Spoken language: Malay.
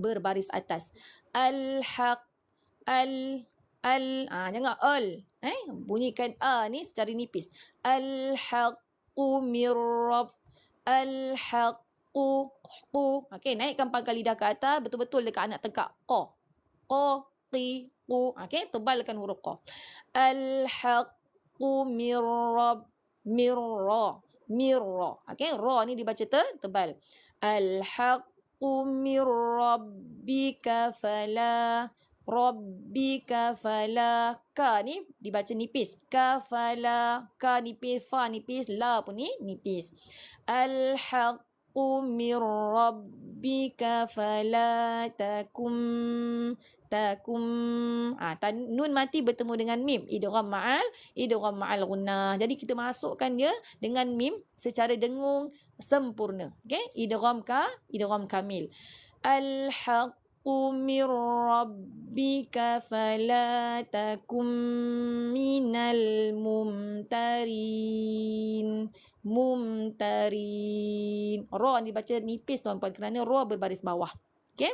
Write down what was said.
berbaris atas. Al-haq, jangan bunyikan a ni secara nipis. Al-haqqu mir-rabb, al-haqqu, okey, naikkan pangkal lidah ke atas betul-betul dekat anak tegak. Qa, qi, qu. Okey, tebalkan huruf qa. Al-haqqu mir-rabb, mirra, mirra. Okey, ra ni dibaca tebal. Al-haqqu mir-rabbika fala, rabbika fala. Ka ni dibaca nipis. Ka fala, ka nipis, fa nipis, la pun ni nipis. Al-haqqu mir rabbika fala takum, nun mati bertemu dengan mim, idgham ma'al gunnah. Jadi kita masukkan dia dengan mim secara dengung sempurna. Okey, idgham kamil. Al-haqqu mir rabbika fala takum minal mumtarin. Ra dibaca nipis tuan-puan kerana ra berbaris bawah. Okey?